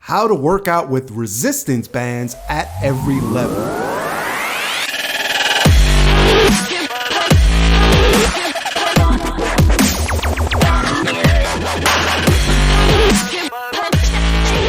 how to work out with resistance bands at every level.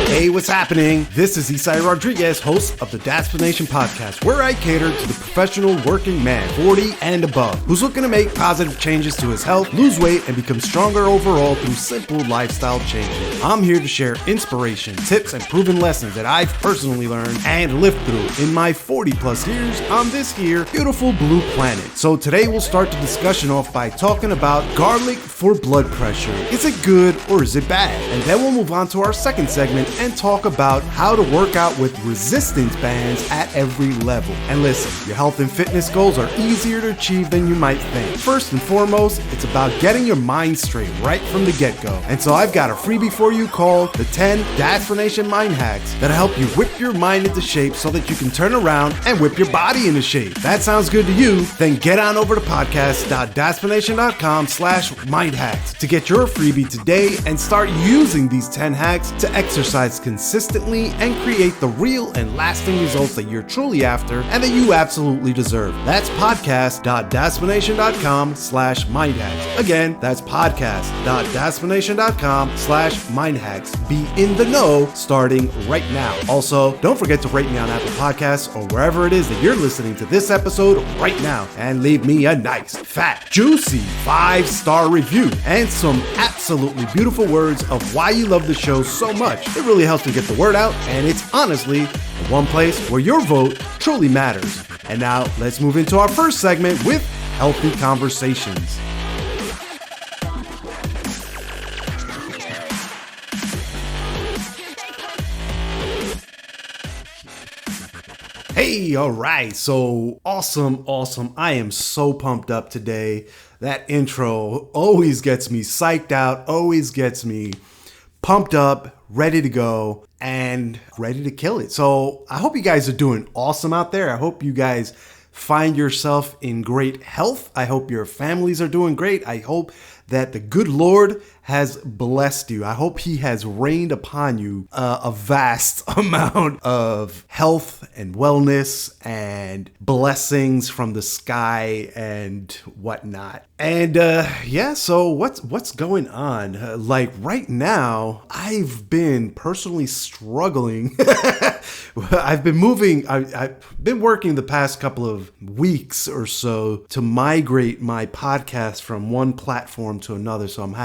Hey, what's happening? This is Isai Rodriguez, host of the Daspination Podcast, where I cater to the professional working man, 40 and above, who's looking to make positive changes to his health, lose weight, and become stronger overall through simple lifestyle changes. I'm here to share inspiration, tips, and proven lessons that I've personally learned and lived through in my 40 plus years on this here beautiful blue planet. So today we'll start the discussion off by talking about garlic for blood pressure. Is it good or is it bad? And then we'll move on to our second segment and talk about how to work out with resistance bands at every level. And listen, your health and fitness goals are easier to achieve than you might think. First and foremost, it's about getting your mind straight right from the get-go. And so I've got a freebie for you called the 10 Daspination Mind Hacks that'll help you whip your mind into shape so that you can turn around and whip your body into shape. That sounds good to you? Then get on over to podcast.daspination.com/mindhacks to get your freebie today and start using these 10 hacks to exercise consistently and create the real and lasting results that you're truly after and that you absolutely deserve. That's podcast.daspination.com/mindhacks. Again, that's podcast.daspination.com/mindhacks. Be in the know starting right now. Also, don't forget to rate me on Apple Podcasts or wherever it is that you're listening to this episode right now and leave me a nice, fat, juicy 5-star review and some absolutely beautiful words of why you love the show so much. It really helps to get the word out, and it's honestly the one place where your vote truly matters. And now let's move into our first segment with Healthy Conversations. Hey, all right, so awesome. I am so pumped up today. That intro always gets me psyched out, always gets me pumped up, ready to go, and ready to kill it. So I hope you guys are doing awesome out there. I hope you guys find yourself in great health. I hope your families are doing great. I hope that the good Lord has blessed you. I hope he has rained upon you a vast amount of health and wellness and blessings from the sky and whatnot. And so what's going on? Like right now, I've been personally struggling. I've been working the past couple of weeks or so to migrate my podcast from one platform to another. So I'm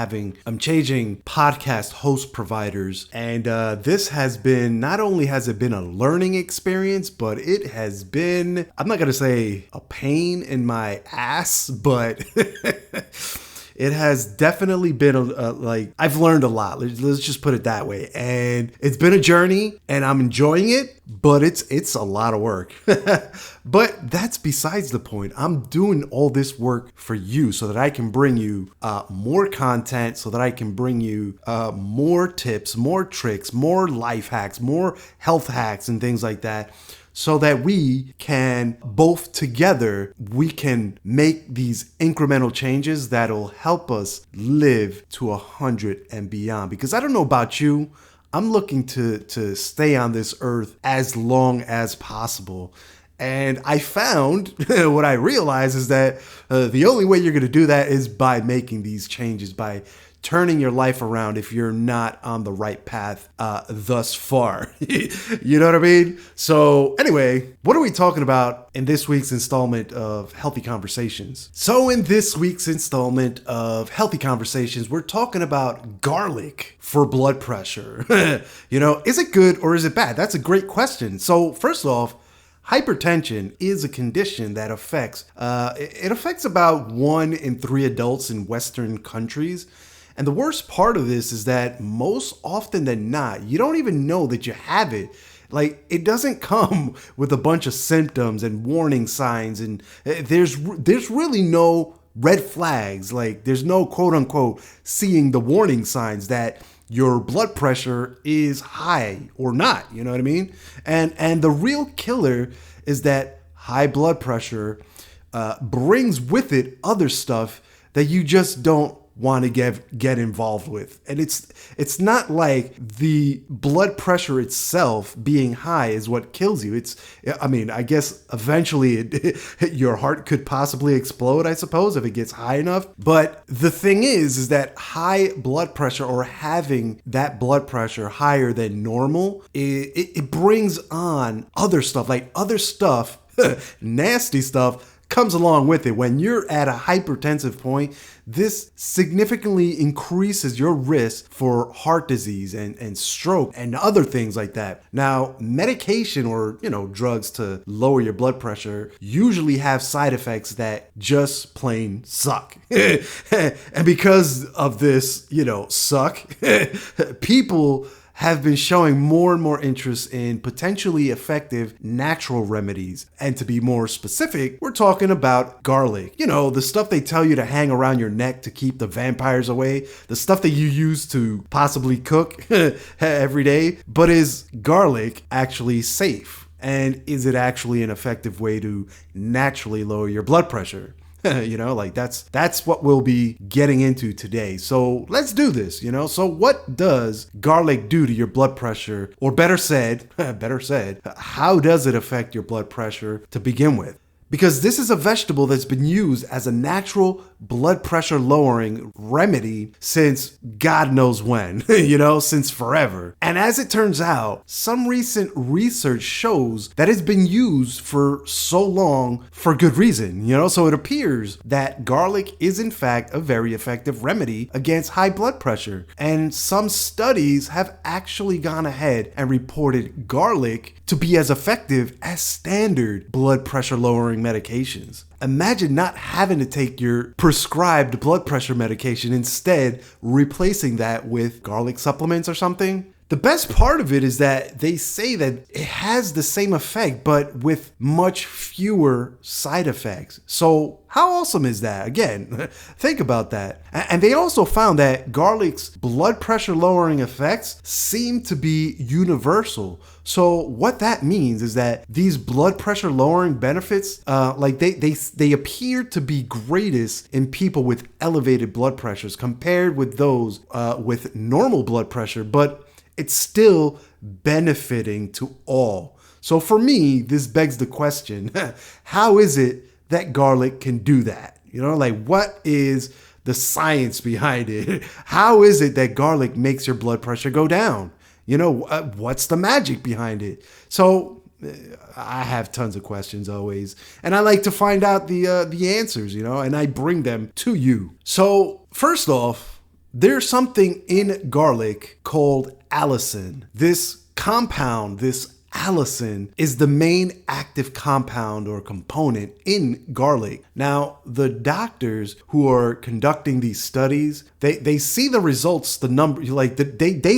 changing podcast host providers. And this has been, not only has it been a learning experience, but it has been, I'm not going to say a pain in my ass, but it has definitely been I've learned a lot. Let's just put it that way. And it's been a journey and I'm enjoying it, but it's a lot of work. But that's besides the point. I'm doing all this work for you so that I can bring you more content, so that I can bring you more tips, more tricks, more life hacks, more health hacks and things like that, so that we can both together, we can make these incremental changes that'll help us live to 100 and beyond. Because I don't know about you, I'm looking to stay on this earth as long as possible. And I found, what I realized is that the only way you're going to do that is by making these changes, by turning your life around if you're not on the right path thus far. You know what I mean? So anyway, what are we talking about in this week's installment of Healthy Conversations? So in this week's installment of Healthy Conversations, we're talking about garlic for blood pressure. Is it good or is it bad? That's a great question. So first off, hypertension is a condition that affects about 1 in 3 adults in Western countries. And the worst part of this is that most often than not, you don't even know that you have it. Like, it doesn't come with a bunch of symptoms and warning signs, and there's really no red flags. Like, there's no quote unquote seeing the warning signs that your blood pressure is high or not, you know what I mean? And the real killer is that high blood pressure brings with it other stuff that you just don't want to get involved with. And it's not like the blood pressure itself being high is what kills you. I guess eventually your heart could possibly explode, I suppose, if it gets high enough. But the thing is that high blood pressure, or having that blood pressure higher than normal, it brings on other stuff, nasty stuff comes along with it. When you're at a hypertensive point, this significantly increases your risk for heart disease and stroke and other things like that. Now, medication or, drugs to lower your blood pressure usually have side effects that just plain suck. And because of this, suck, people have been showing more and more interest in potentially effective natural remedies. And to be more specific, we're talking about garlic. The stuff they tell you to hang around your neck to keep the vampires away, the stuff that you use to possibly cook every day. But is garlic actually safe? And is it actually an effective way to naturally lower your blood pressure? That's what we'll be getting into today. So let's do this, So what does garlic do to your blood pressure? Or better said, how does it affect your blood pressure to begin with? Because this is a vegetable that's been used as a natural blood pressure lowering remedy since God knows when, since forever. And as it turns out, some recent research shows that it's been used for so long for good reason, So it appears that garlic is in fact a very effective remedy against high blood pressure. And some studies have actually gone ahead and reported garlic to be as effective as standard blood pressure lowering medications. Imagine not having to take your prescribed blood pressure medication, instead replacing that with garlic supplements or something. The best part of it is that they say that it has the same effect, but with much fewer side effects. So how awesome is that? Again, think about that. And they also found that garlic's blood pressure lowering effects seem to be universal. So what that means is that these blood pressure lowering benefits, they appear to be greatest in people with elevated blood pressures compared with those with normal blood pressure, but it's still benefiting to all. So for me, this begs the question, how is it that garlic can do that? What is the science behind it? How is it that garlic makes your blood pressure go down? What's the magic behind it? So I have tons of questions always, and I like to find out the answers, and I bring them to you. So first off, there's something in garlic called allicin. This compound, this allicin, is the main active compound or component in garlic. Now, the doctors who are conducting these studies, they see the results, they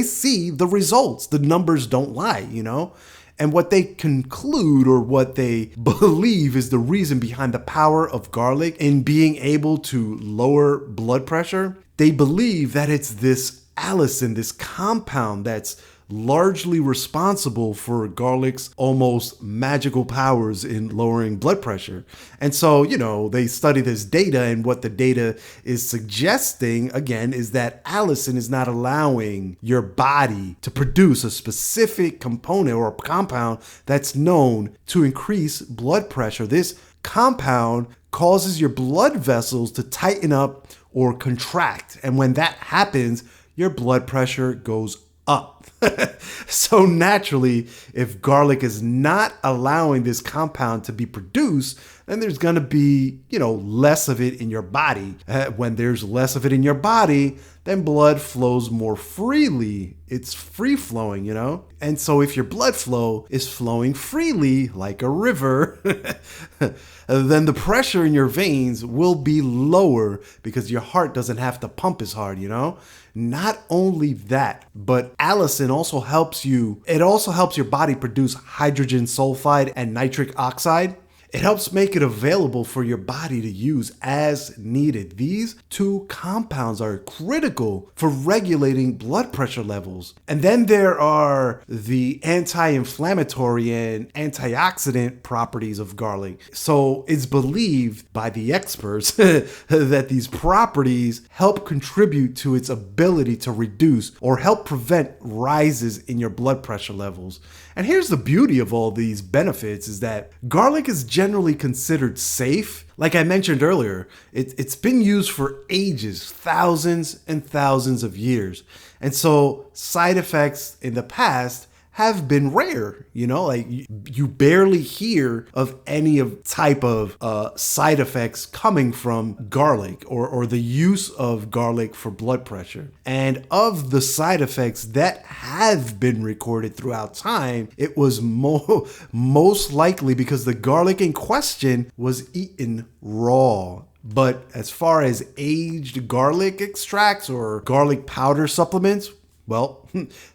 see the results. The numbers don't lie, And what they conclude, or what they believe, is the reason behind the power of garlic in being able to lower blood pressure. They believe that it's this allicin, this compound, that's largely responsible for garlic's almost magical powers in lowering blood pressure. And so, they study this data, and what the data is suggesting, again, is that allicin is not allowing your body to produce a specific component or a compound that's known to increase blood pressure. This compound causes your blood vessels to tighten up or contract. And when that happens, your blood pressure goes up. So naturally, if garlic is not allowing this compound to be produced, then there's going to be, less of it in your body. When there's less of it in your body, then blood flows more freely. It's free flowing, And so if your blood flow is flowing freely like a river, then the pressure in your veins will be lower because your heart doesn't have to pump as hard, Not only that, but allicin also helps your body produce hydrogen sulfide and nitric oxide. It helps make it available for your body to use as needed. These two compounds are critical for regulating blood pressure levels. And then there are the anti-inflammatory and antioxidant properties of garlic. So it's believed by the experts that these properties help contribute to its ability to reduce or help prevent rises in your blood pressure levels. And here's the beauty of all these benefits is that garlic is generally considered safe. Like I mentioned earlier, it's been used for ages, thousands and thousands of years. And so side effects in the past have been rare, like you barely hear of any of type of side effects coming from garlic or the use of garlic for blood pressure. And of the side effects that have been recorded throughout time, it was most likely because the garlic in question was eaten raw. But as far as aged garlic extracts or garlic powder supplements, well,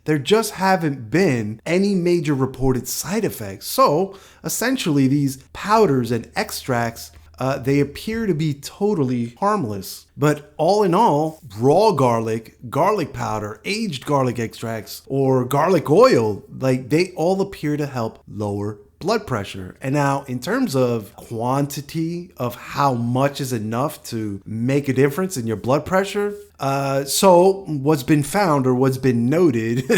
there just haven't been any major reported side effects. So essentially these powders and extracts, they appear to be totally harmless. But all in all, raw garlic, garlic powder, aged garlic extracts, or garlic oil, they all appear to help lower blood pressure. And now in terms of quantity of how much is enough to make a difference in your blood pressure, so what's been found or what's been noted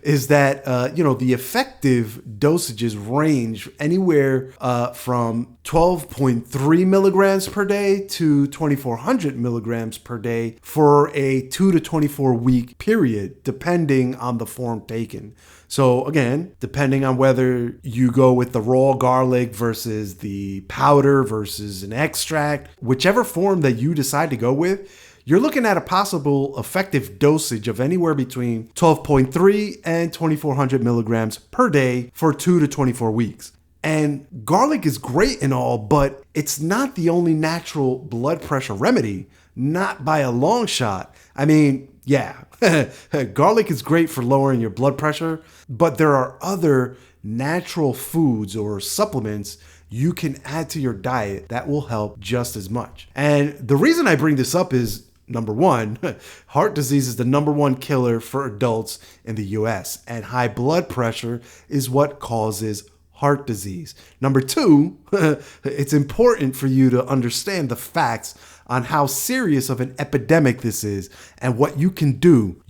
is that, the effective dosages range anywhere from 12.3 milligrams per day to 2,400 milligrams per day for a 2 to 24 week period, depending on the form taken. So again, depending on whether you go with the raw garlic versus the powder versus an extract, whichever form that you decide to go with, you're looking at a possible effective dosage of anywhere between 12.3 and 2,400 milligrams per day for 2 to 24 weeks. And garlic is great and all, but it's not the only natural blood pressure remedy, not by a long shot. I mean, yeah, garlic is great for lowering your blood pressure, but there are other natural foods or supplements you can add to your diet that will help just as much. And the reason I bring this up is, number one, heart disease is the number one killer for adults in the US, and high blood pressure is what causes heart disease. Number two, it's important for you to understand the facts on how serious of an epidemic this is and what you can do,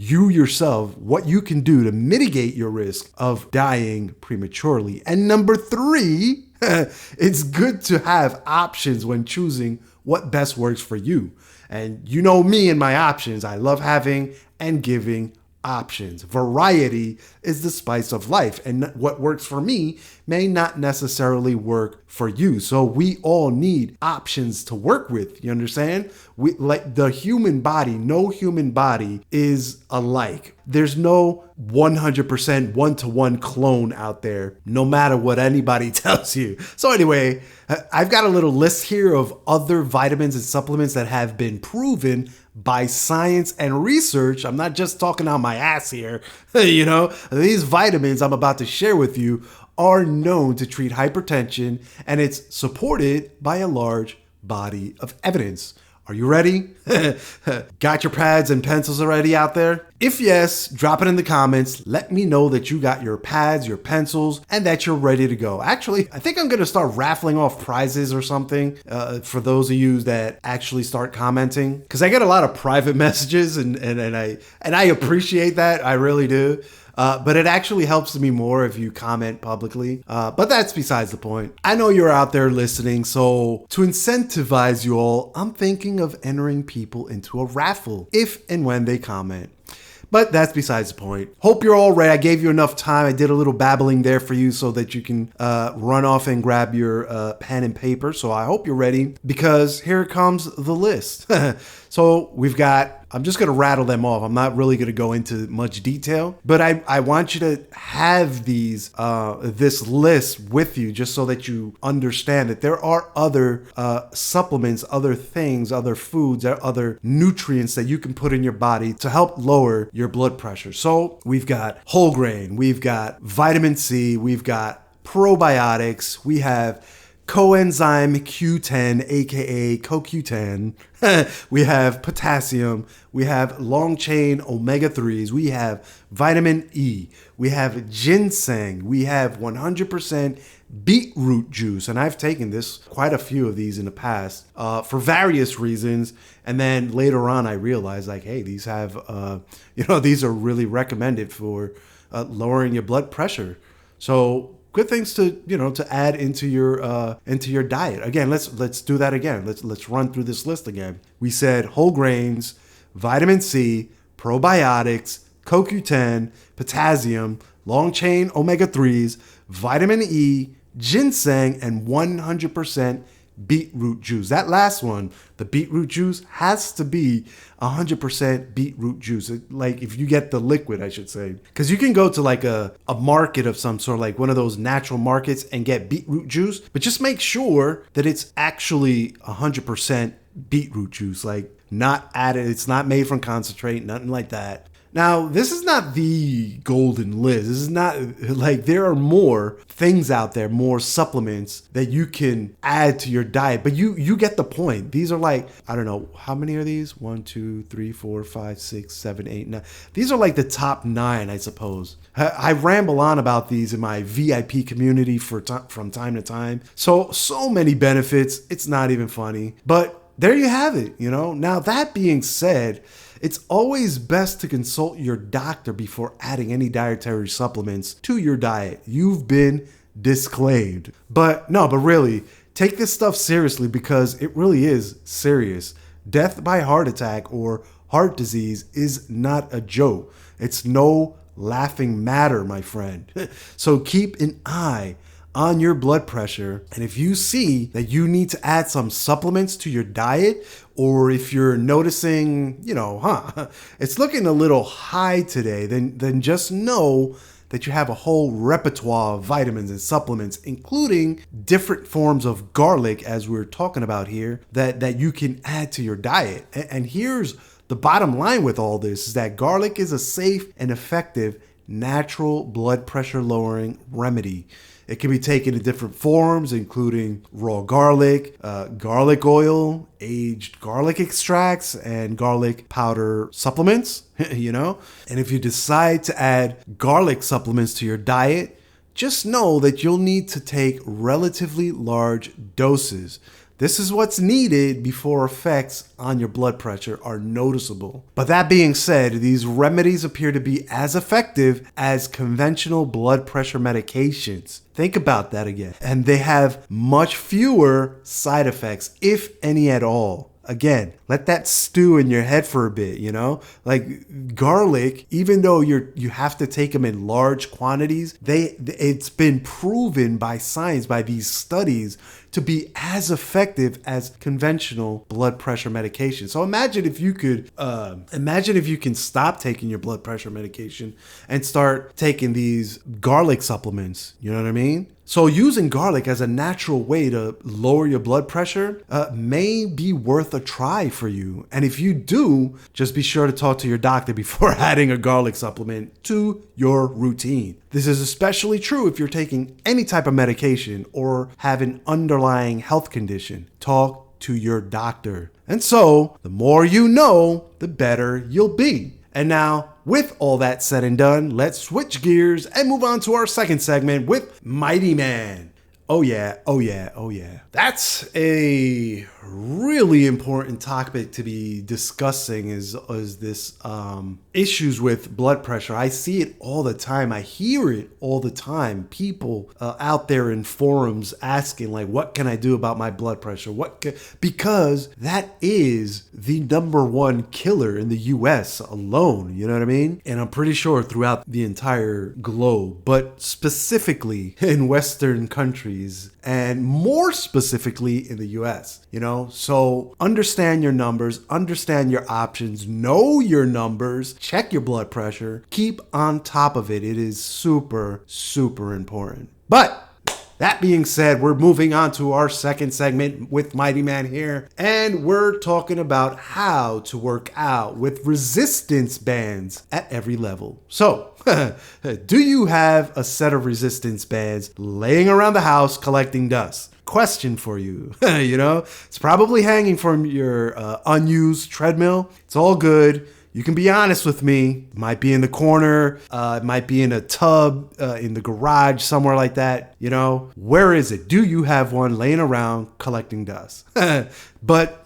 what you can do to mitigate your risk of dying prematurely. And number three, it's good to have options when choosing what best works for you. And you know me and my options. I love having and giving options. Variety is the spice of life, and what works for me may not necessarily work for you. So we all need options to work with. You understand? We, like the human body, no human body is alike. There's no 100% one-to-one clone out there, no matter what anybody tells you. So anyway, I've got a little list here of other vitamins and supplements that have been proven by science and research. I'm not just talking out my ass here. These vitamins I'm about to share with you are known to treat hypertension, and it's supported by a large body of evidence. Are you ready? Got your pads and pencils already out there? If yes, drop it in the comments. Let me know that you got your pads, your pencils, and that you're ready to go. Actually, I think I'm going to start raffling off prizes or something for those of you that actually start commenting, because I get a lot of private messages and I appreciate that. I really do. But it actually helps me more if you comment publicly. But that's besides the point. I know you're out there listening, so to incentivize you all, I'm thinking of entering people into a raffle if and when they comment. But that's besides the point. Hope you're all ready. I gave you enough time. I did a little babbling there for you so that you can run off and grab your pen and paper. So I hope you're ready, because here comes the list. So we've got, I'm just going to rattle them off. I'm not really going to go into much detail, but I want you to have this list with you just so that you understand that there are other supplements, other things, other foods, other nutrients that you can put in your body to help lower your blood pressure. So we've got whole grain, we've got vitamin C, we've got probiotics, we have coenzyme Q10, aka CoQ10. We have potassium. We have long chain omega-3s. We have vitamin E. We have ginseng. We have 100% beetroot juice. And I've taken quite a few of these in the past for various reasons. And then later on, I realized like, hey, these have, these are really recommended for lowering your blood pressure. So good things to add into your diet. Again, let's do that again. Let's run through this list again. We said whole grains, vitamin C, probiotics, CoQ10, potassium, long chain omega-3s, vitamin E, ginseng, and 100% beetroot juice. That last one, the beetroot juice, has to be 100% beetroot juice. Like if you get the liquid, I should say, because you can go to like a market of some sort, like one of those natural markets, and get beetroot juice, but just make sure that it's actually 100% beetroot juice, like not added. It's not made from concentrate, nothing like that. Now, this is not the golden list. This is not like, there are more things out there, more supplements that you can add to your diet, but you get the point. These are like, I don't know, how many are these? 1, 2, 3, 4, 5, 6, 7, 8, 9. These are like the top 9, I suppose. I ramble on about these in my VIP community from time to time. So many benefits. It's not even funny, but there you have it, Now, that being said, it's always best to consult your doctor before adding any dietary supplements to your diet. You've been disclaimed. But really, take this stuff seriously because it really is serious. Death by heart attack or heart disease is not a joke. It's no laughing matter, my friend. So keep an eye on your blood pressure. And if you see that you need to add some supplements to your diet, or if you're noticing, it's looking a little high today, then just know that you have a whole repertoire of vitamins and supplements, including different forms of garlic, as we're talking about here, that you can add to your diet. And here's the bottom line with all this, is that garlic is a safe and effective natural blood pressure lowering remedy. It can be taken in different forms, including raw garlic, garlic oil, aged garlic extracts, and garlic powder supplements, And if you decide to add garlic supplements to your diet, just know that you'll need to take relatively large doses. This is what's needed before effects on your blood pressure are noticeable. But that being said, these remedies appear to be as effective as conventional blood pressure medications. Think about that again. And they have much fewer side effects, if any at all. Again, let that stew in your head for a bit, Like garlic, even though you have to take them in large quantities, it's been proven by science, by these studies, to be as effective as conventional blood pressure medication. So imagine if you can stop taking your blood pressure medication and start taking these garlic supplements. You know what I mean? So using garlic as a natural way to lower your blood pressure may be worth a try for you. And if you do, just be sure to talk to your doctor before adding a garlic supplement to your routine. This is especially true if you're taking any type of medication or have an underlying health condition. Talk to your doctor. And so, the more you know, the better you'll be. And now, with all that said and done, let's switch gears and move on to our second segment with Mighty Man. Oh yeah. That's a really important topic to be discussing is this issues with blood pressure. I see it all the time. I hear it all the time. People out there in forums asking like, what can I do about my blood pressure? Because that is the #1 killer in the US alone. You know what I mean? And I'm pretty sure throughout the entire globe, but specifically in Western countries and more specifically in the US, So understand your numbers, understand your options, know your numbers, check your blood pressure, keep on top of it. It is super, super important. But that being said, we're moving on to our second segment with Mighty Man here, and we're talking about how to work out with resistance bands at every level. So, do you have a set of resistance bands laying around the house collecting dust? question for you. It's probably hanging from your unused treadmill. It's all good. You can be honest with me. It might be in the corner. It might be in a tub, in the garage, somewhere like that. Where is it? Do you have one laying around collecting dust? But,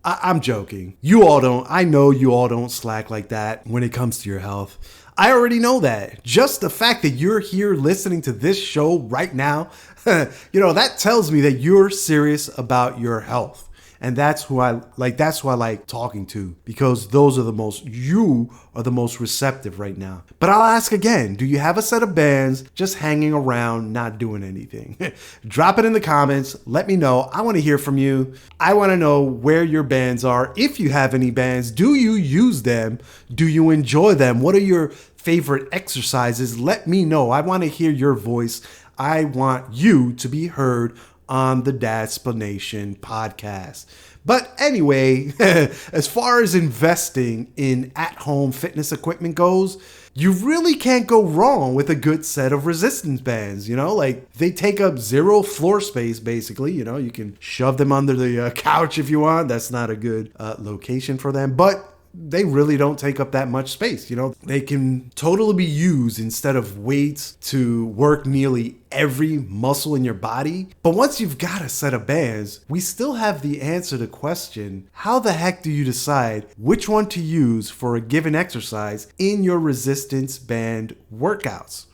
I'm joking. You all don't. I know you all don't slack like that when it comes to your health. I already know that. Just the fact that you're here listening to this show right now, that tells me that you're serious about your health. And that's who I like talking to, because you are the most receptive right now. But I'll ask again, do you have a set of bands just hanging around, not doing anything? Drop it in the comments. Let me know. I want to hear from you. I want to know where your bands are. If you have any bands, do you use them? Do you enjoy them? What are your favorite exercises? Let me know. I want to hear your voice. I want you to be heard on the Dadsplanation podcast. But anyway, as far as investing in at-home fitness equipment goes, you really can't go wrong with a good set of resistance bands. They take up zero floor space, basically. You can shove them under the couch if you want. That's not a good location for them, but they really don't take up that much space. They can totally be used instead of weights to work nearly every muscle in your body. But once you've got a set of bands, we still have the answer to the question, how the heck do you decide which one to use for a given exercise in your resistance band workouts?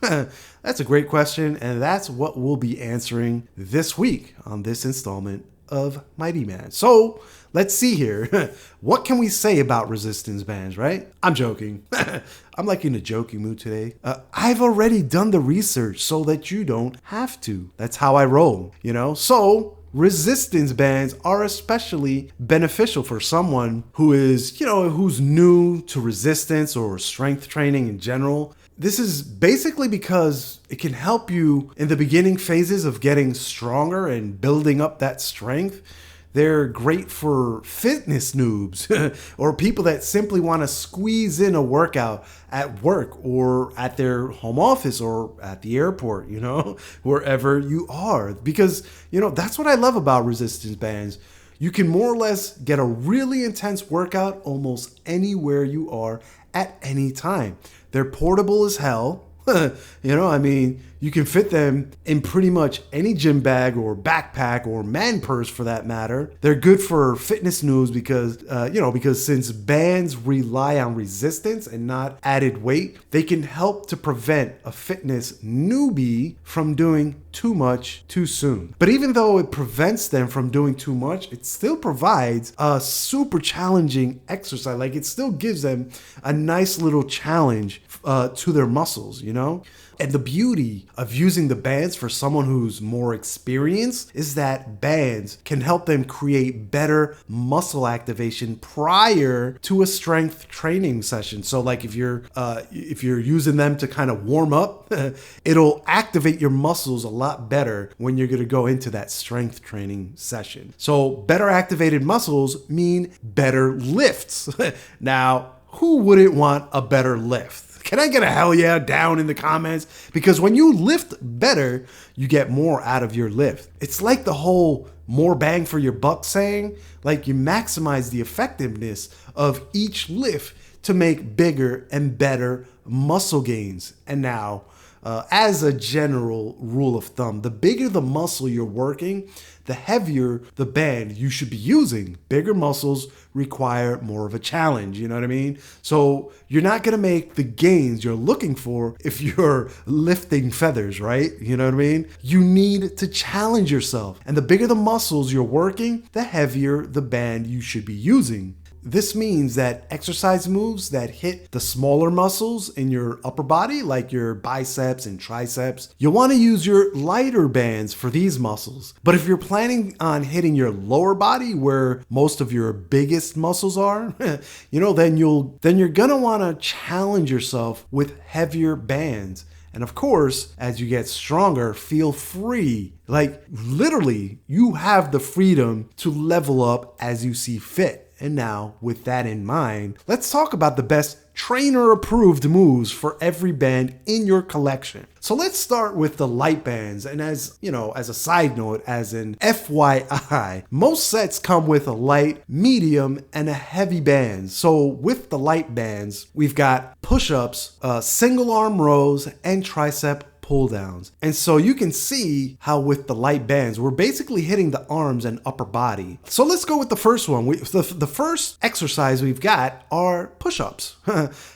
That's a great question, and that's what we'll be answering this week on this installment of Mighty Man. So let's see here. What can we say about resistance bands, right? I'm joking. I'm like in a joking mood today. I've already done the research so that you don't have to. That's how I roll, So resistance bands are especially beneficial for someone who is, who's new to resistance or strength training in general. This is basically because it can help you in the beginning phases of getting stronger and building up that strength. They're great for fitness noobs or people that simply want to squeeze in a workout at work or at their home office or at the airport, wherever you are. Because, that's what I love about resistance bands. You can more or less get a really intense workout almost anywhere you are at any time. They're portable as hell. You can fit them in pretty much any gym bag or backpack or man purse for that matter. They're good for fitness noobs because since bands rely on resistance and not added weight, they can help to prevent a fitness newbie from doing too much too soon. But even though it prevents them from doing too much, it still provides a super challenging exercise. It still gives them a nice little challenge to their muscles, And the beauty of using the bands for someone who's more experienced is that bands can help them create better muscle activation prior to a strength training session. So if you're using them to kind of warm up, it'll activate your muscles a lot better when you're going to go into that strength training session. So better activated muscles mean better lifts. Now, who wouldn't want a better lift? Can I get a hell yeah down in the comments? Because when you lift better, you get more out of your lift. It's like the whole more bang for your buck saying, you maximize the effectiveness of each lift to make bigger and better muscle gains. And now, as a general rule of thumb, the bigger the muscle you're working, the heavier the band you should be using. Bigger muscles require more of a challenge, you know what I mean? So you're not gonna make the gains you're looking for if you're lifting feathers, right? You know what I mean? You need to challenge yourself. And the bigger the muscles you're working, the heavier the band you should be using. This means that exercise moves that hit the smaller muscles in your upper body, like your biceps and triceps, you'll want to use your lighter bands for these muscles. But if you're planning on hitting your lower body where most of your biggest muscles are, then you're going to want to challenge yourself with heavier bands. And of course, as you get stronger, feel free. Literally, you have the freedom to level up as you see fit. And now, with that in mind, let's talk about the best trainer-approved moves for every band in your collection. So let's start with the light bands. And as you know, as a side note, as an FYI, most sets come with a light, medium, and a heavy band. So with the light bands, we've got push-ups, single arm rows, and tricep pulldowns. And so you can see how with the light bands, we're basically hitting the arms and upper body. So let's go with the first one. The first exercise we've got are push-ups.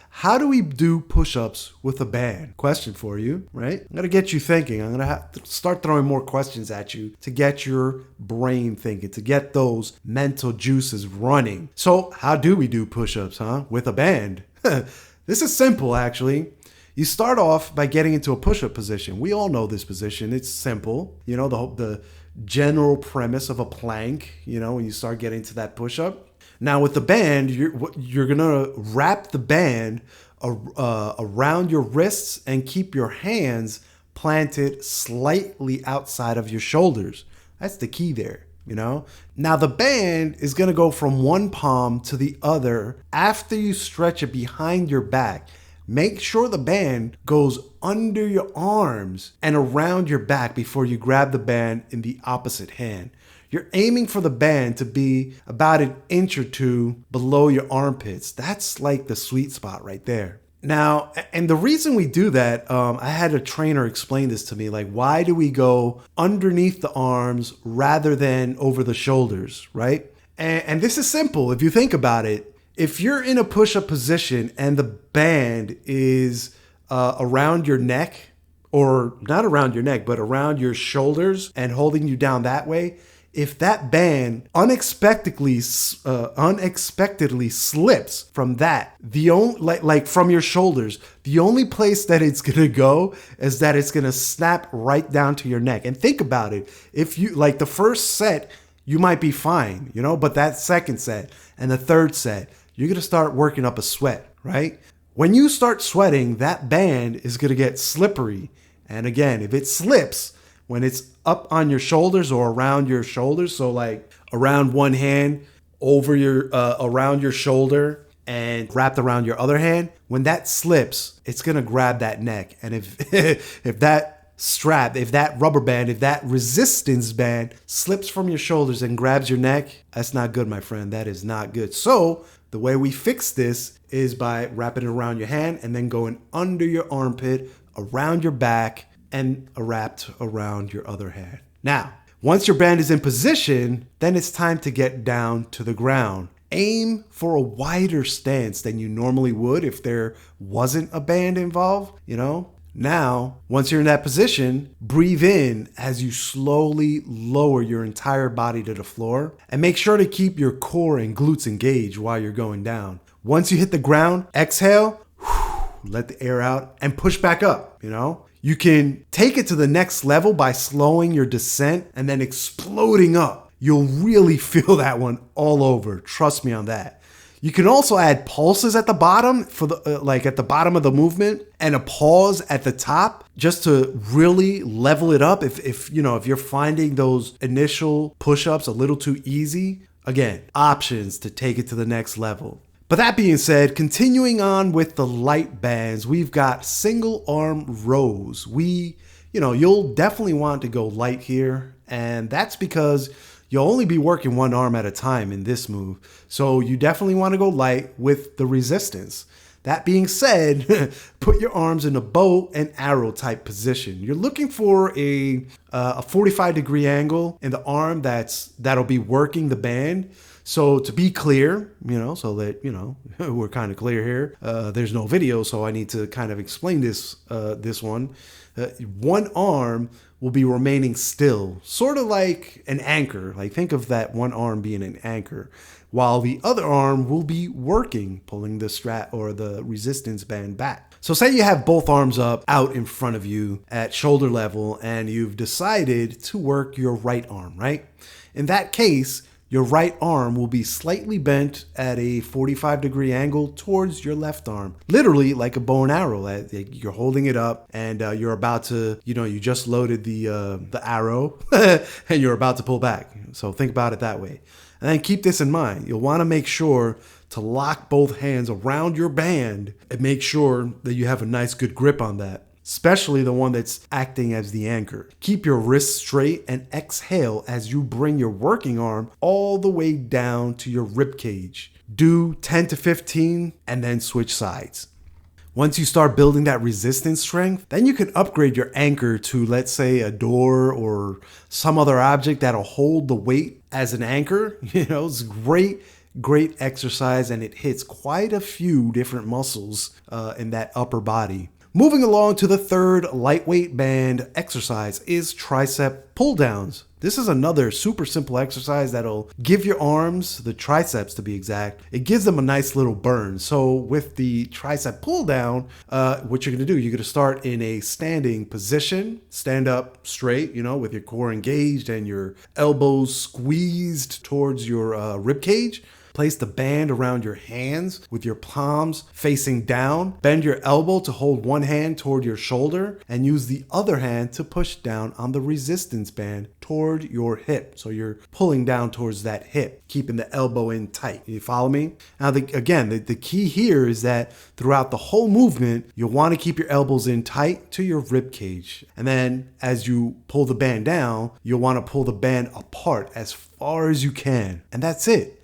How do we do push-ups with a band? Question for you, right? I'm gonna get you thinking. I'm gonna have to start throwing more questions at you to get your brain thinking, to get those mental juices running. So how do we do push-ups, with a band? This is simple, actually. You start off by getting into a push-up position. We all know this position. It's simple. You know, the general premise of a plank, when you start getting to that push-up. Now with the band, you're going to wrap the band around your wrists and keep your hands planted slightly outside of your shoulders. That's the key there. Now the band is going to go from one palm to the other after you stretch it behind your back. Make sure the band goes under your arms and around your back before you grab the band in the opposite hand. You're aiming for the band to be about an inch or two below your armpits. That's like the sweet spot right there. Now, and the reason we do that, I had a trainer explain this to me, like, why do we go underneath the arms rather than over the shoulders, right? And this is simple. If you think about it, if you're in a push-up position and the band is around your neck, or not around your neck, but around your shoulders and holding you down that way, if that band unexpectedly slips from that, like from your shoulders, the only place that it's gonna go is that it's gonna snap right down to your neck. And think about it. If you like the first set, you might be fine, but that second set and the third set, you're going to start working up a sweat, right? When you start sweating, that band is going to get slippery. And again, if it slips, when it's up on your shoulders or around your shoulders, so like around one hand, over your, around your shoulder and wrapped around your other hand, when that slips, it's going to grab that neck. And if that strap, if that rubber band, if that resistance band slips from your shoulders and grabs your neck, that's not good, my friend. That is not good. So the way we fix this is by wrapping it around your hand and then going under your armpit, around your back, and wrapped around your other hand. Now, once your band is in position, then it's time to get down to the ground. Aim for a wider stance than you normally would if there wasn't a band involved, Now, once you're in that position, breathe in as you slowly lower your entire body to the floor, and make sure to keep your core and glutes engaged while you're going down. Once you hit the ground, exhale, let the air out, and push back up, You can take it to the next level by slowing your descent and then exploding up. You'll really feel that one all over. Trust me on that. You can also add pulses at the bottom for the like at the bottom of the movement, and a pause at the top just to really level it up. If you're finding those initial push-ups a little too easy, again, options to take it to the next level. But that being said, continuing on with the light bands, we've got single arm rows. You'll definitely want to go light here, and that's because you'll only be working one arm at a time in this move. So you definitely want to go light with the resistance. That being said, put your arms in a bow and arrow type position. You're looking for a 45-degree angle in the arm that'll be working the band. So to be clear, so that, we're kind of clear here. There's no video, so I need to kind of explain this one. One arm will be remaining still, sort of like an anchor. Like think of that one arm being an anchor, while the other arm will be working, pulling the strap or the resistance band back. So say you have both arms up out in front of you at shoulder level and you've decided to work your right arm, right? In that case, your right arm will be slightly bent at a 45-degree angle towards your left arm. Literally like a bow and arrow. You're holding it up and you're about to, you just loaded the arrow and you're about to pull back. So think about it that way. And then keep this in mind. You'll want to make sure to lock both hands around your band and make sure that you have a nice good grip on that, especially the one that's acting as the anchor. Keep your wrists straight and exhale as you bring your working arm all the way down to your rib cage. Do 10 to 15 and then switch sides. Once you start building that resistance strength, then you can upgrade your anchor to, let's say, a door or some other object that'll hold the weight as an anchor. It's great exercise, and it hits quite a few different muscles in that upper body. Moving along to the third lightweight band exercise is tricep pulldowns. This is another super simple exercise that'll give your arms, the triceps to be exact, it gives them a nice little burn. So with the tricep pull down, what you're gonna do, you're gonna start in a standing position, stand up straight, with your core engaged and your elbows squeezed towards your rib cage. Place the band around your hands with your palms facing down. Bend your elbow to hold one hand toward your shoulder and use the other hand to push down on the resistance band toward your hip. So you're pulling down towards that hip, keeping the elbow in tight. You follow me? Now, the key here is that throughout the whole movement, you'll want to keep your elbows in tight to your rib cage. And then as you pull the band down, you'll want to pull the band apart as far as you can. And that's it.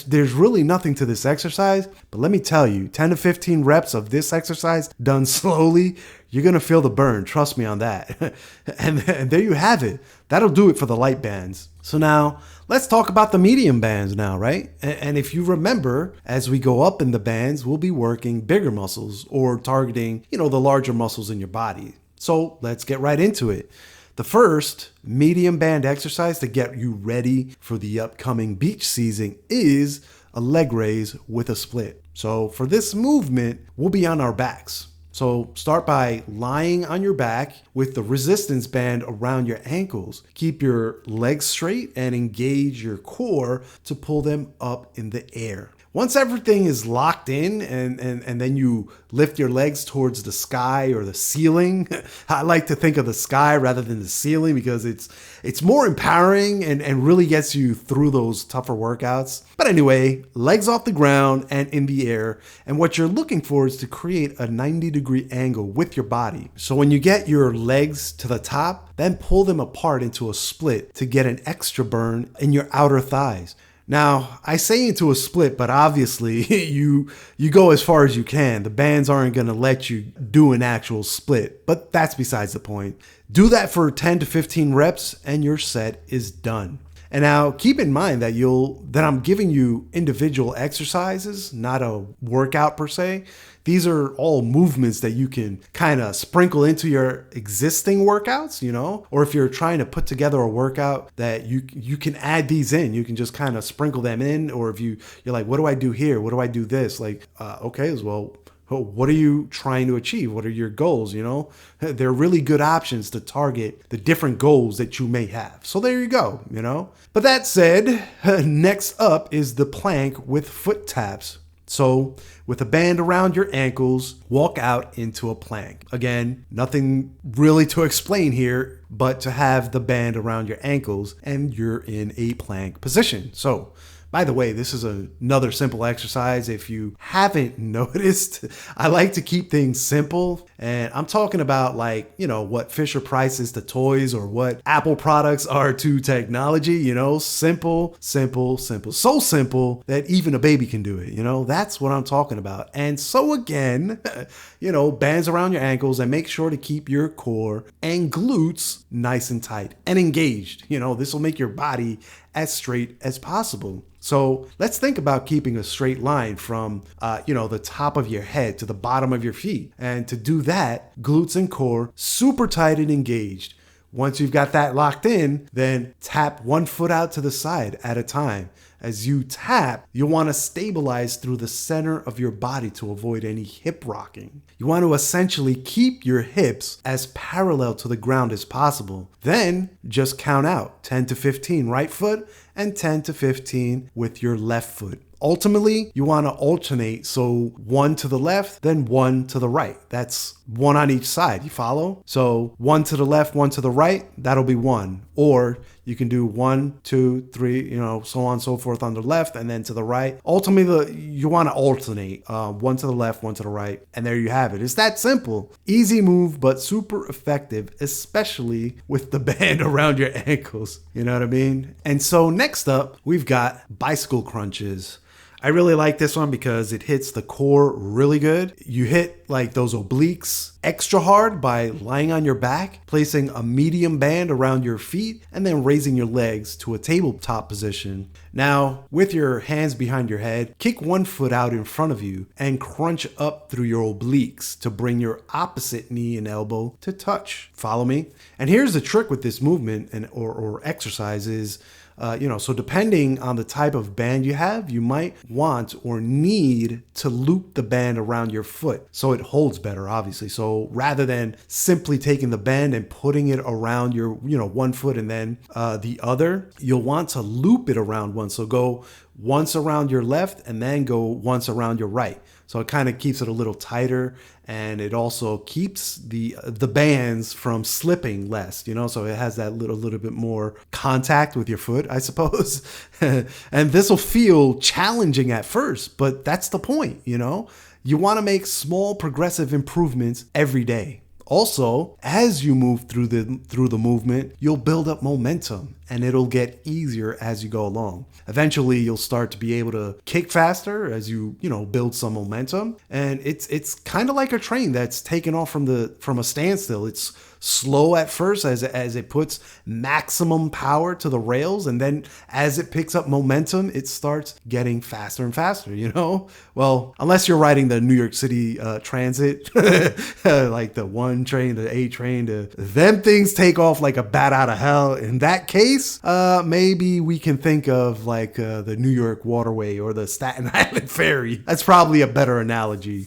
There's really nothing to this exercise, but let me tell you, 10 to 15 reps of this exercise done slowly, you're going to feel the burn. Trust me on that. and there you have it. That'll do it for the light bands. So now let's talk about the medium bands now, right? And if you remember, as we go up in the bands, we'll be working bigger muscles or targeting, the larger muscles in your body. So let's get right into it. The first medium band exercise to get you ready for the upcoming beach season is a leg raise with a split. So for this movement, we'll be on our backs. So start by lying on your back with the resistance band around your ankles. Keep your legs straight and engage your core to pull them up in the air. Once everything is locked in and then you lift your legs towards the sky or the ceiling, I like to think of the sky rather than the ceiling because it's more empowering and really gets you through those tougher workouts. But anyway, legs off the ground and in the air. And what you're looking for is to create a 90-degree angle with your body. So when you get your legs to the top, then pull them apart into a split to get an extra burn in your outer thighs. Now, I say into a split, but obviously you go as far as you can. The bands aren't going to let you do an actual split, but that's besides the point. Do that for 10 to 15 reps and your set is done. And now keep in mind that I'm giving you individual exercises, not a workout per se. These are all movements that you can kind of sprinkle into your existing workouts, or if you're trying to put together a workout that you can add these in, you can just kind of sprinkle them in. Or if you're like, what do I do here? What do I do this? Okay, well, what are you trying to achieve? What are your goals? They're really good options to target the different goals that you may have. So there you go, But that said, next up is the plank with foot taps. So with a band around your ankles, walk out into a plank. Again, nothing really to explain here, but to have the band around your ankles and you're in a plank position. So by the way, this is another simple exercise. If you haven't noticed, I like to keep things simple. And I'm talking about what Fisher-Price is to toys or what Apple products are to technology, simple. So simple that even a baby can do it, that's what I'm talking about. And so again, bands around your ankles and make sure to keep your core and glutes nice and tight and engaged. This will make your body as straight as possible. So let's think about keeping a straight line from, the top of your head to the bottom of your feet. And to do that, glutes and core super tight and engaged. Once you've got that locked in, then tap one foot out to the side at a time. As you tap, you'll want to stabilize through the center of your body to avoid any hip rocking. You want to essentially keep your hips as parallel to the ground as possible. Then just count out 10 to 15 right foot and 10 to 15 with your left foot. Ultimately, you want to alternate, so one to the left, then one to the right. That's one on each side, you follow? So one to the left, one to the right, that'll be one. Or you can do 1, 2, 3, so on and so forth on the left and then to the right. Ultimately, you want to alternate, one to the left, one to the right, and there you have it. It's that simple. Easy move, but super effective, especially with the band around your ankles. You know what I mean? And so next up, we've got bicycle crunches. I really like this one because it hits the core really good. You hit like those obliques extra hard by lying on your back, placing a medium band around your feet, and then raising your legs to a tabletop position. Now, with your hands behind your head, kick one foot out in front of you and crunch up through your obliques to bring your opposite knee and elbow to touch. Follow me? And here's the trick with this movement or exercise is, so depending on the type of band you have, you might want or need to loop the band around your foot so it holds better, obviously. So rather than simply taking the band and putting it around your, one foot and then the other, you'll want to loop it around one. So go once around your left and then go once around your right. So it kind of keeps it a little tighter, and it also keeps the bands from slipping less, so it has that little bit more contact with your foot, I suppose. And this will feel challenging at first, but that's the point, You want to make small progressive improvements every day. Also, as you move through the movement, you'll build up momentum and it'll get easier as you go along. Eventually, you'll start to be able to kick faster as you build some momentum. And it's kind of like a train that's taken off from a standstill. It's slow at first as it puts maximum power to the rails, and then as it picks up momentum, it starts getting faster and faster, Well, unless you're riding the New York City transit, like the 1 train, the 8 train, them things take off like a bat out of hell. In that case, maybe we can think of like the New York Waterway or the Staten Island Ferry. That's probably a better analogy.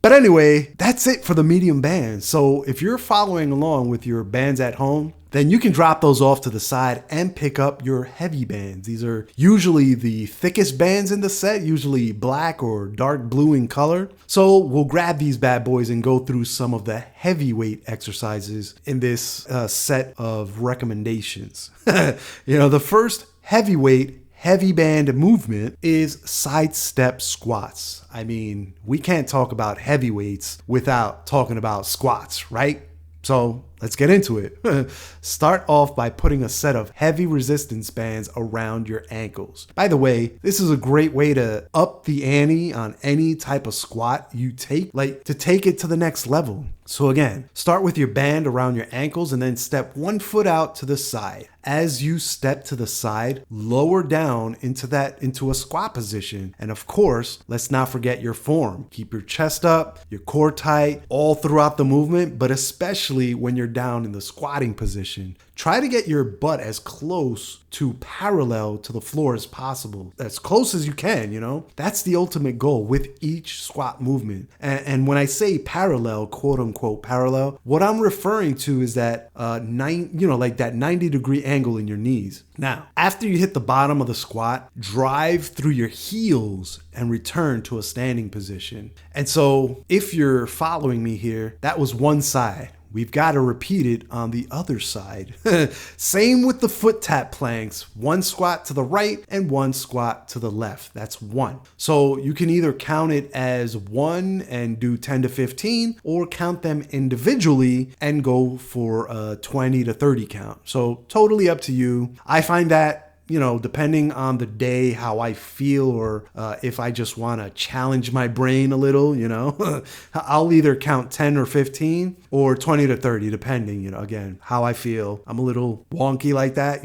But anyway, that's it for the medium bands. So if you're following along with your bands at home, then you can drop those off to the side and pick up your heavy bands. These are usually the thickest bands in the set, usually black or dark blue in color. So we'll grab these bad boys and go through some of the heavyweight exercises in this set of recommendations. The first heavy band movement is Sidestep Squats. I mean, we can't talk about heavyweights without talking about squats, right? So let's get into it. Start off by putting a set of heavy resistance bands around your ankles. By the way, this is a great way to up the ante on any type of squat you take, like to take it to the next level. So again, start with your band around your ankles and then step one foot out to the side. As you step to the side, lower down into a squat position. And of course, let's not forget your form. Keep your chest up, your core tight all throughout the movement, but especially when you're down in the squatting position. Try to get your butt as close to parallel to the floor as possible. As close as you can, That's the ultimate goal with each squat movement. And when I say parallel, quote unquote parallel, what I'm referring to is that that 90-degree angle in your knees. Now, after you hit the bottom of the squat, drive through your heels and return to a standing position. And so if you're following me here, that was one side. We've got to repeat it on the other side. Same with the foot tap planks. One squat to the right and one squat to the left. That's 1. So you can either count it as 1 and do 10 to 15 or count them individually and go for a 20 to 30 count. So totally up to you. I find that depending on the day, how I feel, or if I just want to challenge my brain a little, I'll either count 10 or 15 or 20 to 30, depending, again, how I feel. I'm a little wonky like that,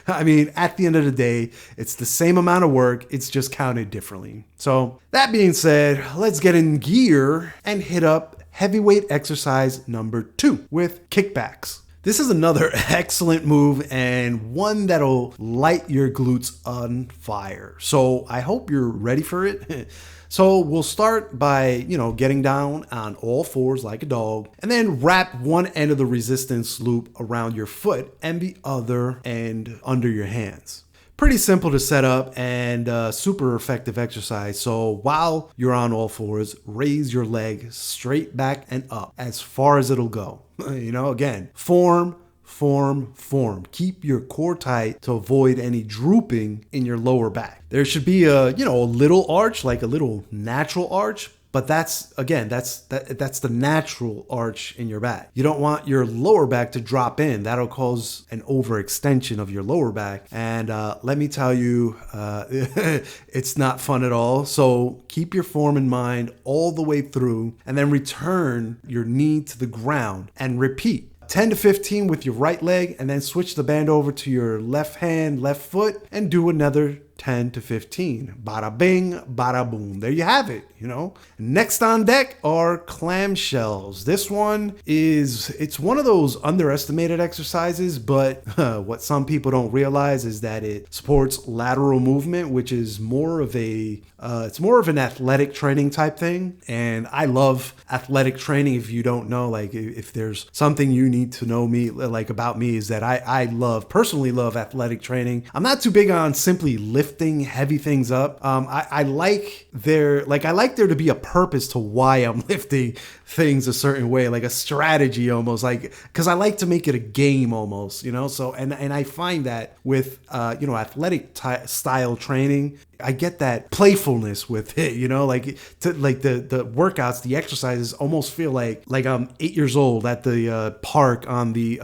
I mean, at the end of the day, it's the same amount of work. It's just counted differently. So that being said, let's get in gear and hit up heavyweight exercise number 2 with kickbacks. This is another excellent move and one that'll light your glutes on fire. So I hope you're ready for it. So we'll start by, getting down on all fours like a dog, and then wrap one end of the resistance loop around your foot and the other end under your hands. Pretty simple to set up and super effective exercise. So while you're on all fours, raise your leg straight back and up as far as it'll go. Again, form. Keep your core tight to avoid any drooping in your lower back. There should be a little arch, like a little natural arch, but that's the natural arch in your back. You don't want your lower back to drop in. That'll cause an overextension of your lower back. And let me tell you, it's not fun at all. So keep your form in mind all the way through, and then return your knee to the ground and repeat. 10 to 15 with your right leg, and then switch the band over to your left hand, left foot, and do another 10 to 15. Bada bing, bada boom. There you have it, Next on deck are clam shells. This one it's one of those underestimated exercises, but what some people don't realize is that it supports lateral movement, which is more of an athletic training type thing. And I love athletic training. If you don't know, like if there's something you need to know about me is that I personally love athletic training. I'm not too big on simply lifting heavy things up. I like there to be a purpose to why I'm lifting things a certain way, like a strategy almost, because I like to make it a game almost, so and I find that with athletic style training, I get that playfulness with it, the workouts, the exercises almost feel like I'm 8 years old at the park on the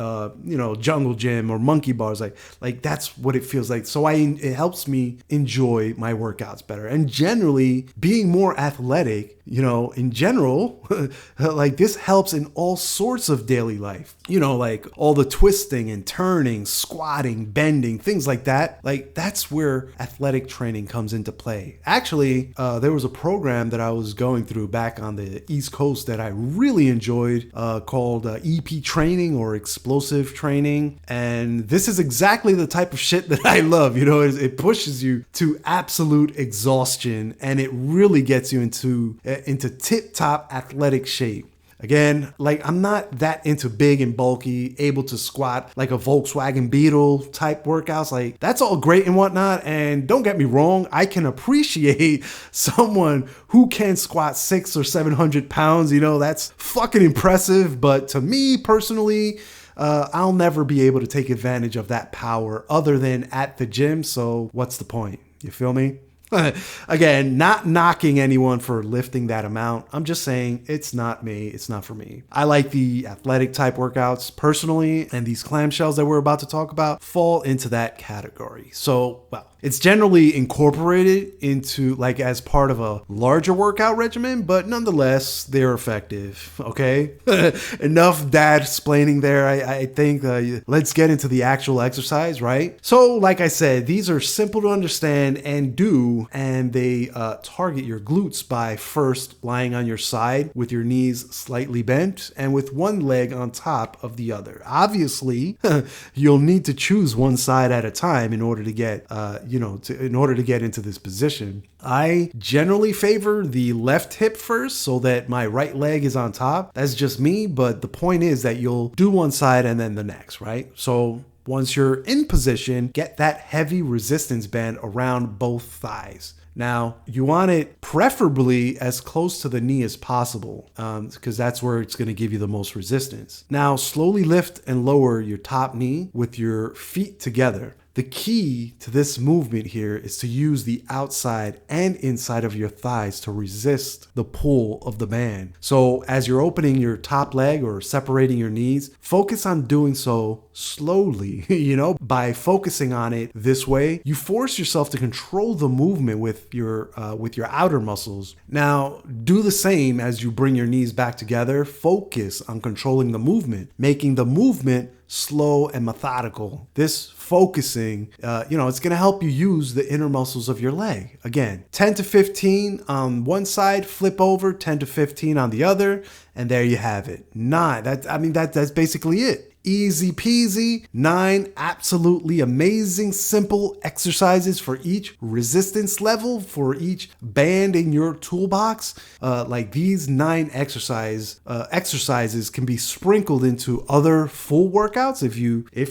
jungle gym or monkey bars, like that's what it feels like. So it helps me enjoy my workouts better, and generally being more athletic, in general, like this helps in all sorts of daily life, like all the twisting and turning, squatting, bending, things like that. Like that's where athletic training comes into play. Actually, there was a program that I was going through back on the East Coast that I really enjoyed, called EP training or explosive training. And this is exactly the type of shit that I love. It pushes you to absolute exhaustion, and it really gets you into tip-top athletic shape. Again, I'm not that into big and bulky, able to squat like a Volkswagen Beetle type workouts. Like that's all great and whatnot. And don't get me wrong, I can appreciate someone who can squat 600 or 700 pounds. That's fucking impressive. But to me personally, I'll never be able to take advantage of that power other than at the gym. So what's the point? You feel me? Again, not knocking anyone for lifting that amount. I'm just saying it's not me. It's not for me. I like the athletic type workouts personally, and these clamshells that we're about to talk about fall into that category. So, it's generally incorporated into as part of a larger workout regimen, but nonetheless, they're effective. Okay? Enough dad explaining there. I think let's get into the actual exercise, right? So, like I said, these are simple to understand and do, and they target your glutes by first lying on your side with your knees slightly bent and with one leg on top of the other. Obviously, you'll need to choose one side at a time in order to get into this position. I generally favor the left hip first so that my right leg is on top. That's just me, but the point is that you'll do one side and then the next, right? So once you're in position, get that heavy resistance band around both thighs. Now, you want it preferably as close to the knee as possible, because that's where it's going to give you the most resistance. Now, slowly lift and lower your top knee with your feet together. The key to this movement here is to use the outside and inside of your thighs to resist the pull of the band. So as you're opening your top leg or separating your knees, focus on doing so slowly. By focusing on it this way, you force yourself to control the movement with your outer muscles. Now, do the same as you bring your knees back together. Focus on controlling the movement, making the movement slow and methodical. This focusing, it's going to help you use the inner muscles of your leg. Again, 10 to 15 on one side, flip over, 10 to 15 on the other, and there you have it. That's basically it. Easy peasy. 9 absolutely amazing, simple exercises for each resistance level, for each band in your toolbox. Like these 9 exercises can be sprinkled into other full workouts if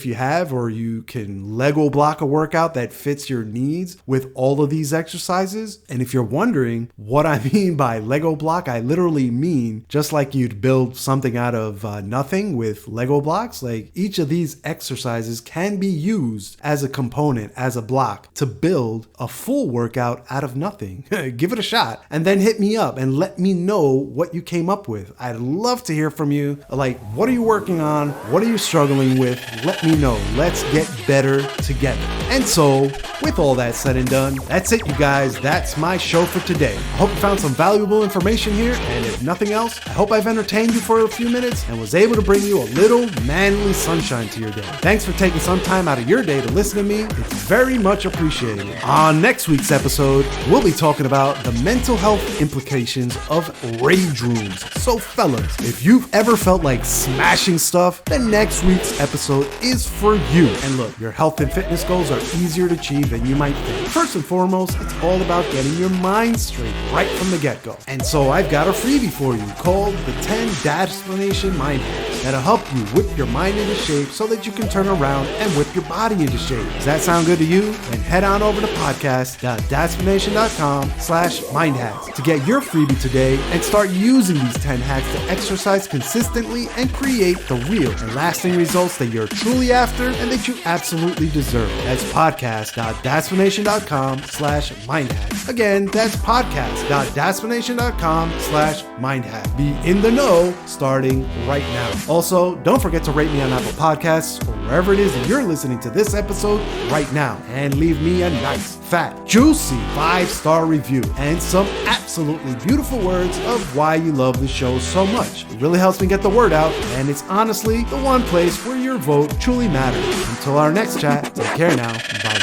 you have, or you can Lego block a workout that fits your needs with all of these exercises. And if you're wondering what I mean by Lego block, I literally mean just like you'd build something out of nothing with Lego blocks. Like each of these exercises can be used as a component, as a block to build a full workout out of nothing. Give it a shot and then hit me up and let me know what you came up with. I'd love to hear from you. Like, what are you working on? What are you struggling with? Let me know. Let's get better together. And so, with all that said and done, that's it, you guys. That's my show for today. I hope you found some valuable information here, and if nothing else, I hope I've entertained you for a few minutes and was able to bring you a little manly sunshine to your day. Thanks for taking some time out of your day to listen to me. It's very much appreciated. On next week's episode, we'll be talking about the mental health implications of rage rooms. So fellas, if you've ever felt like smashing stuff, then next week's episode is for you. And look, your health and fitness goals are easier to achieve than you might think. First and foremost, it's all about getting your mind straight right from the get-go. And so I've got a freebie for you called the 10 Explanation Mind Hacks that'll help you whip your mind into shape so that you can turn around and whip your body into shape. Does that sound good to you? Then head on over to podcast.daspination.com/mindhacks to get your freebie today and start using these 10 hacks to exercise consistently and create the real and lasting results that you're truly after and that you absolutely deserve. That's podcast.daspination.com/mindhacks. Again, that's podcast.daspination.com/mindhacks. Be in the know starting right now. Also, don't forget to rate me on Apple Podcasts or wherever it is that you're listening to this episode right now, and leave me a nice, fat, juicy 5-star review and some absolutely beautiful words of why you love the show so much. It really helps me get the word out, and it's honestly the one place where your vote truly matters. Until our next chat, take care now. Bye.